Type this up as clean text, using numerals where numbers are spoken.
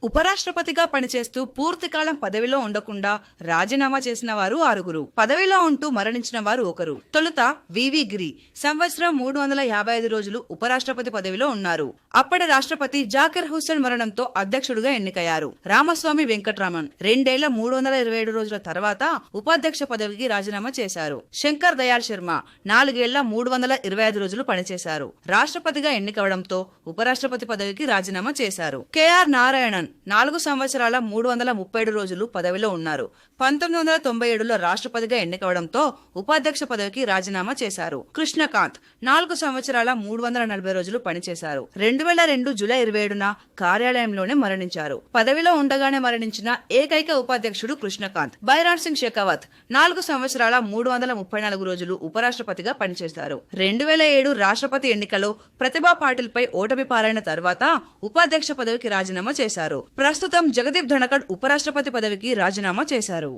ఉపరాష్ట్రపతిగా పనిచేస్తూ పూర్తికాలం పదవిలో ఉండకుండా రాజీనామా చేసిన వారు 6. పదవిలో ఉంటూ మరణించిన వారు 1. తొలుత వివి గిరి సంవత్సరం 355 రోజులు ఉపరాష్ట్రపతి పదవిలో ఉన్నారు. అప్పటి రాష్ట్రపతి జాకిర్ హుస్సేన్ మరణంతో అధ్యక్షుడిగా ఎన్నికయ్యారు. రామస్వామి వెంకట్రామన్ 2 ఏళ్ల 327 రోజుల తర్వాత ఉపాధ్యక్ష పదవికి రాజీనామా చేశారు. శంకర్ దయాళ్ శర్మ 4 ఏళ్ల 325 రోజులు పనిచేశారు. రాష్ట్రపతిగా ఎన్నికవడంతో ఉపరాష్ట్రపతి పదవికి రాజీనామా చేశారు. కెఆర్ నారాయణన్ 4 సంవత్సరాల 337 రోజులు పదవిలో ఉన్నారు. 1997లో రాష్ట్రపతిగా ఎన్నికవడంతో ఉపాధ్యక్ష పదవికి రాజీనామా చేశారు. కృష్ణకాంత్ 4 సంవత్సరాల 340 రోజులు పనిచేశారు. 2002 జూలై 27న కార్యాలయంలోనే మరణించారు. పదవిలో ఉండగానే మరణించిన ఏకైక ఉపాధ్యక్షుడు కృష్ణకాంత్. బైరాన్ సింగ్ షెకావత్ 4 సంవత్సరాల 334 రోజులు ఉపరాష్ట్రపతిగా పనిచేశారు. 2007 రాష్ట్రపతి ఎన్నికలో ప్రతిభా పాటిల్ పై ఓటమి పాలైన తర్వాత ఉపాధ్యక్ష పదవికి రాజీనామా చేశారు. ప్రస్తుతం జగదీప్ ధనకడ్ ఉపరాష్ట్రపతి పదవికి రాజీనామా చేశారు.